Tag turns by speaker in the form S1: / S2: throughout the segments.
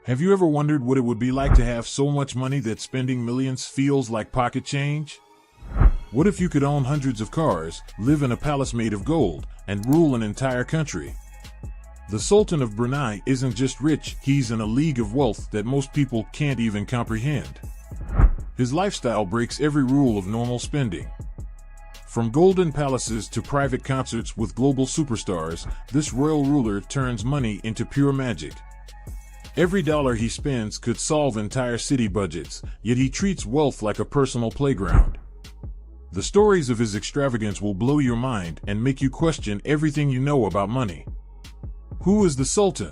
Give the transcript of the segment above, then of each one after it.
S1: Have you ever wondered what it would be like to have so much money that spending millions feels like pocket change? What if you could own hundreds of cars, live in a palace made of gold, and rule an entire country? The Sultan of Brunei isn't just rich, he's in a league of wealth that most people can't even comprehend. His lifestyle breaks every rule of normal spending. From golden palaces to private concerts with global superstars, this royal ruler turns money into pure magic. Every dollar he spends could solve entire city budgets, yet he treats wealth like a personal playground. The stories of his extravagance will blow your mind and make you question everything you know about money. Who is the Sultan?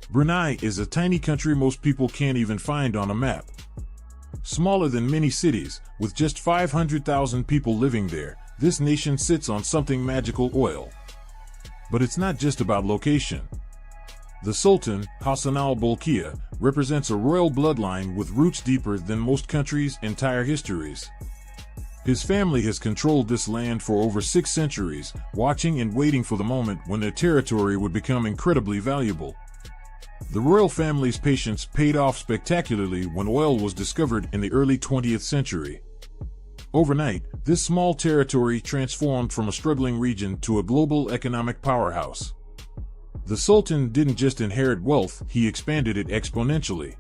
S1: Brunei is a tiny country most people can't even find on a map. Smaller than many cities, with just 500,000 people living there, this nation sits on something magical: oil. But it's not just about location. The Sultan, Hassan al-Bolkiah, represents a royal bloodline with roots deeper than most countries' entire histories. His family has controlled this land for over 6 centuries, watching and waiting for the moment when their territory would become incredibly valuable. The royal family's patience paid off spectacularly when oil was discovered in the early 20th century. Overnight, this small territory transformed from a struggling region to a global economic powerhouse. The Sultan didn't just inherit wealth, he expanded it exponentially.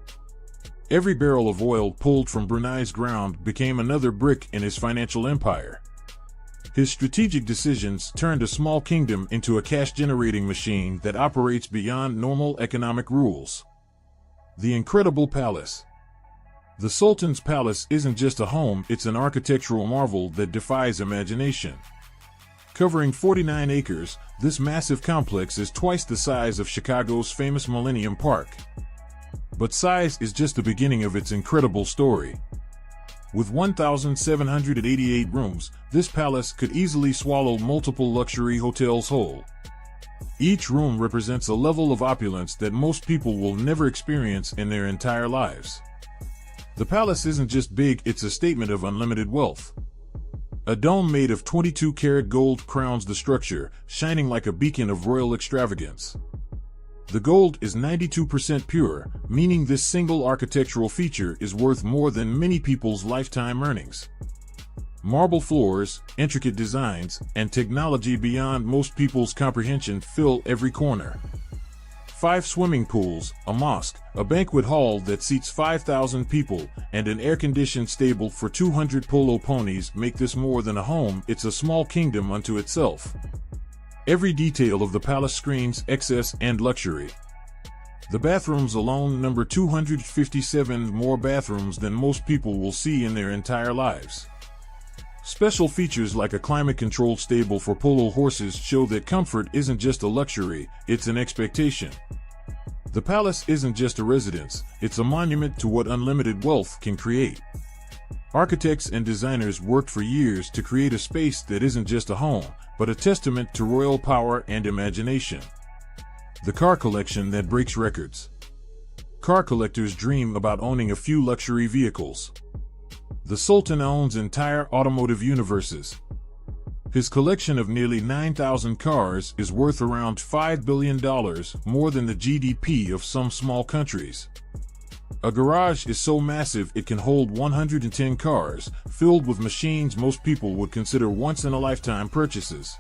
S1: Every barrel of oil pulled from Brunei's ground became another brick in his financial empire. His strategic decisions turned a small kingdom into a cash-generating machine that operates beyond normal economic rules. The incredible palace. The Sultan's palace isn't just a home, it's an architectural marvel that defies imagination. Covering 49 acres, this massive complex is twice the size of Chicago's famous Millennium Park. But size is just the beginning of its incredible story. With 1,788 rooms, this palace could easily swallow multiple luxury hotels whole. Each room represents a level of opulence that most people will never experience in their entire lives. The palace isn't just big, it's a statement of unlimited wealth. A dome made of 22-karat gold crowns the structure, shining like a beacon of royal extravagance. The gold is 92% pure, meaning this single architectural feature is worth more than many people's lifetime earnings. Marble floors, intricate designs, and technology beyond most people's comprehension fill every corner. 5 swimming pools, a mosque, a banquet hall that seats 5,000 people, and an air-conditioned stable for 200 polo ponies make this more than a home, it's a small kingdom unto itself. Every detail of the palace screams excess and luxury. The bathrooms alone number 257 more bathrooms than most people will see in their entire lives. Special features like a climate-controlled stable for polo horses show that comfort isn't just a luxury, it's an expectation. The palace isn't just a residence, it's a monument to what unlimited wealth can create. Architects and designers worked for years to create a space that isn't just a home, but a testament to royal power and imagination. The car collection that breaks records. Car collectors dream about owning a few luxury vehicles. The Sultan owns entire automotive universes. His collection of nearly 9,000 cars is worth around $5 billion, more than the GDP of some small countries. A garage is so massive it can hold 110 cars, filled with machines most people would consider once-in-a-lifetime purchases.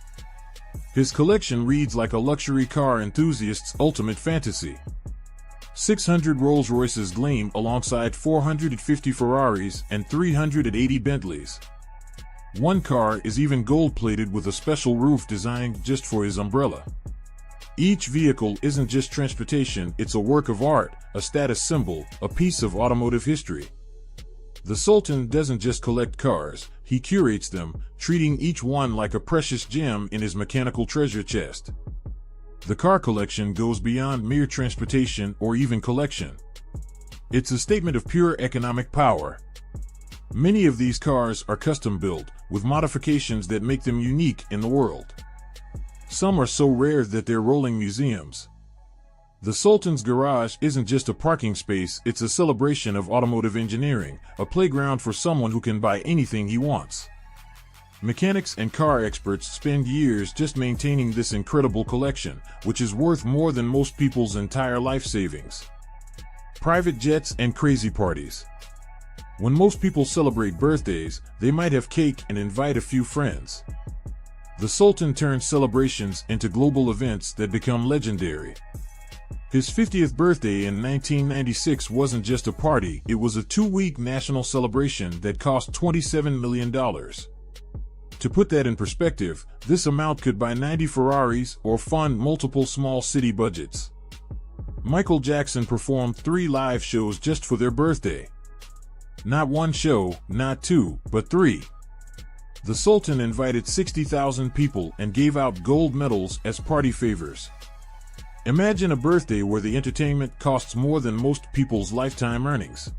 S1: His collection reads like a luxury car enthusiast's ultimate fantasy. 600 Rolls-Royces gleam alongside 450 Ferraris and 380 Bentleys. One car is even gold-plated with a special roof designed just for his umbrella. Each vehicle isn't just transportation, it's a work of art, a status symbol, a piece of automotive history. The Sultan doesn't just collect cars, he curates them, treating each one like a precious gem in his mechanical treasure chest. The car collection goes beyond mere transportation or even collection. It's a statement of pure economic power. Many of these cars are custom-built, with modifications that make them unique in the world. Some are so rare that they're rolling museums. The Sultan's garage isn't just a parking space, it's a celebration of automotive engineering, a playground for someone who can buy anything he wants. Mechanics and car experts spend years just maintaining this incredible collection, which is worth more than most people's entire life savings. private jets, and crazy parties. When most people celebrate birthdays, they might have cake and invite a few friends. The Sultan turned celebrations into global events that become legendary. His 50th birthday in 1996 wasn't just a party, it was a 2-week national celebration that cost $27 million. To put that in perspective, this amount could buy 90 Ferraris or fund multiple small city budgets. Michael Jackson performed 3 live shows just for their birthday. Not one show, not 2, but 3. The Sultan invited 60,000 people and gave out gold medals as party favors. Imagine a birthday where the entertainment costs more than most people's lifetime earnings.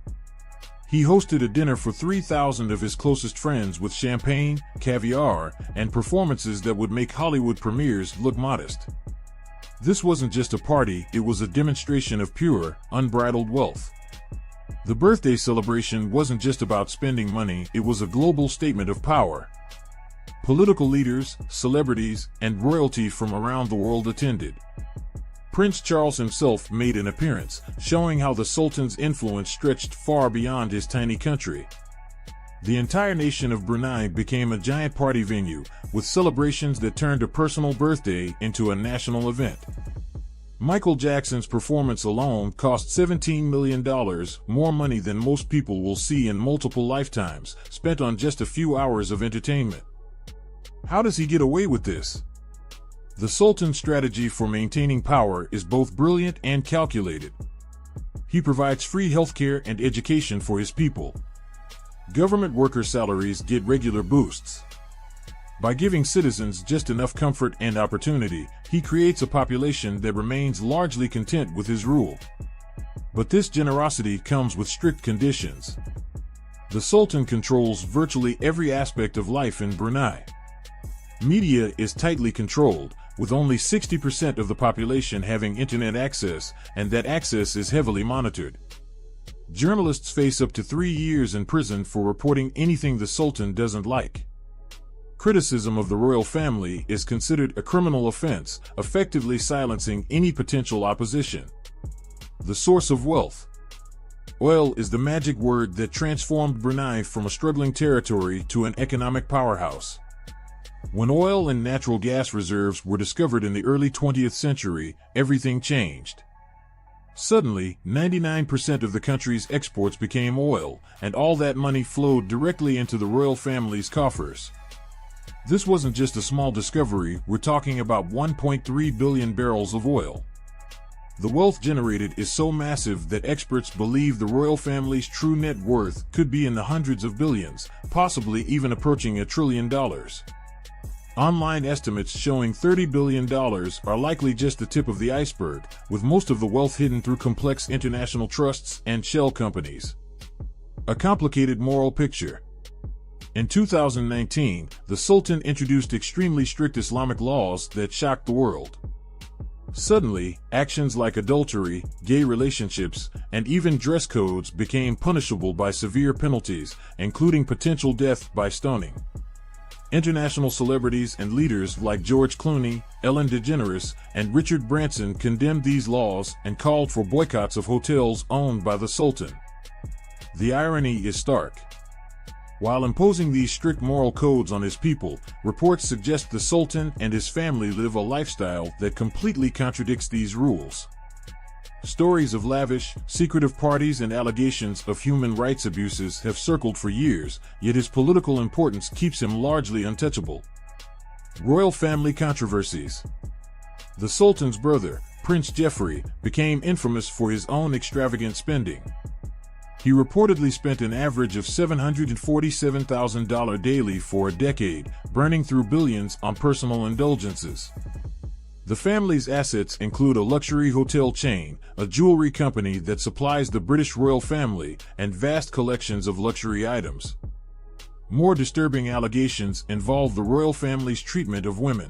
S1: He hosted a dinner for 3,000 of his closest friends with champagne, caviar, and performances that would make Hollywood premieres look modest. This wasn't just a party, it was a demonstration of pure, unbridled wealth. The birthday celebration wasn't just about spending money, it was a global statement of power. Political leaders, celebrities, and royalty from around the world attended. Prince Charles himself made an appearance, showing how the Sultan's influence stretched far beyond his tiny country. The entire nation of Brunei became a giant party venue, with celebrations that turned a personal birthday into a national event. Michael Jackson's performance alone cost $17 million, more money than most people will see in multiple lifetimes, spent on just a few hours of entertainment. How does he get away with this? The Sultan's strategy for maintaining power is both brilliant and calculated. He provides free healthcare and education for his people. Government worker salaries get regular boosts. By giving citizens just enough comfort and opportunity, he creates a population that remains largely content with his rule. But this generosity comes with strict conditions. The Sultan controls virtually every aspect of life in Brunei. Media is tightly controlled, with only 60% of the population having internet access, and that access is heavily monitored. Journalists face up to 3 years in prison for reporting anything the Sultan doesn't like. Criticism of the royal family is considered a criminal offense, effectively silencing any potential opposition. The source of wealth. Oil is the magic word that transformed Brunei from a struggling territory to an economic powerhouse. When oil and natural gas reserves were discovered in the early 20th century, everything changed. Suddenly, 99% of the country's exports became oil, and all that money flowed directly into the royal family's coffers. This wasn't just a small discovery, we're talking about 1.3 billion barrels of oil. The wealth generated is so massive that experts believe the royal family's true net worth could be in the hundreds of billions, possibly even approaching $1 trillion. Online estimates showing $30 billion are likely just the tip of the iceberg, with most of the wealth hidden through complex international trusts and shell companies. A complicated moral picture. In 2019, the Sultan introduced extremely strict Islamic laws that shocked the world. Suddenly, actions like adultery, gay relationships, and even dress codes became punishable by severe penalties, including potential death by stoning. International celebrities and leaders like George Clooney, Ellen DeGeneres, and Richard Branson condemned these laws and called for boycotts of hotels owned by the Sultan. The irony is stark. While imposing these strict moral codes on his people, reports suggest the Sultan and his family live a lifestyle that completely contradicts these rules. Stories of lavish, secretive parties and allegations of human rights abuses have circled for years, yet his political importance keeps him largely untouchable. Royal family controversies. The Sultan's brother, Prince Geoffrey, became infamous for his own extravagant spending. He reportedly spent an average of $747,000 daily for a decade, burning through billions on personal indulgences. The family's assets include a luxury hotel chain, a jewelry company that supplies the British royal family, and vast collections of luxury items. More disturbing allegations involve the royal family's treatment of women.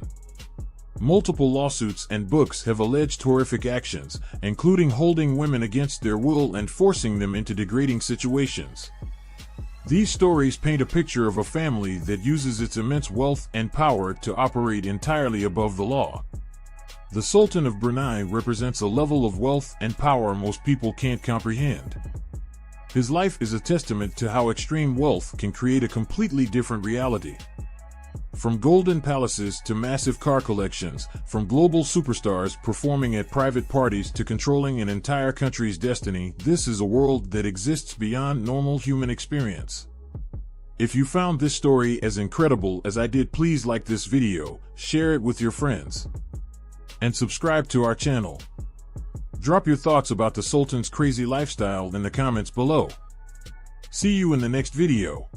S1: Multiple lawsuits and books have alleged horrific actions, including holding women against their will and forcing them into degrading situations. These stories paint a picture of a family that uses its immense wealth and power to operate entirely above the law. The Sultan of Brunei represents a level of wealth and power most people can't comprehend. His life is a testament to how extreme wealth can create a completely different reality. From golden palaces to massive car collections, from global superstars performing at private parties to controlling an entire country's destiny, this is a world that exists beyond normal human experience. If you found this story as incredible as I did, please like this video, share it with your friends, and subscribe to our channel. Drop your thoughts about the Sultan's crazy lifestyle in the comments below. See you in the next video.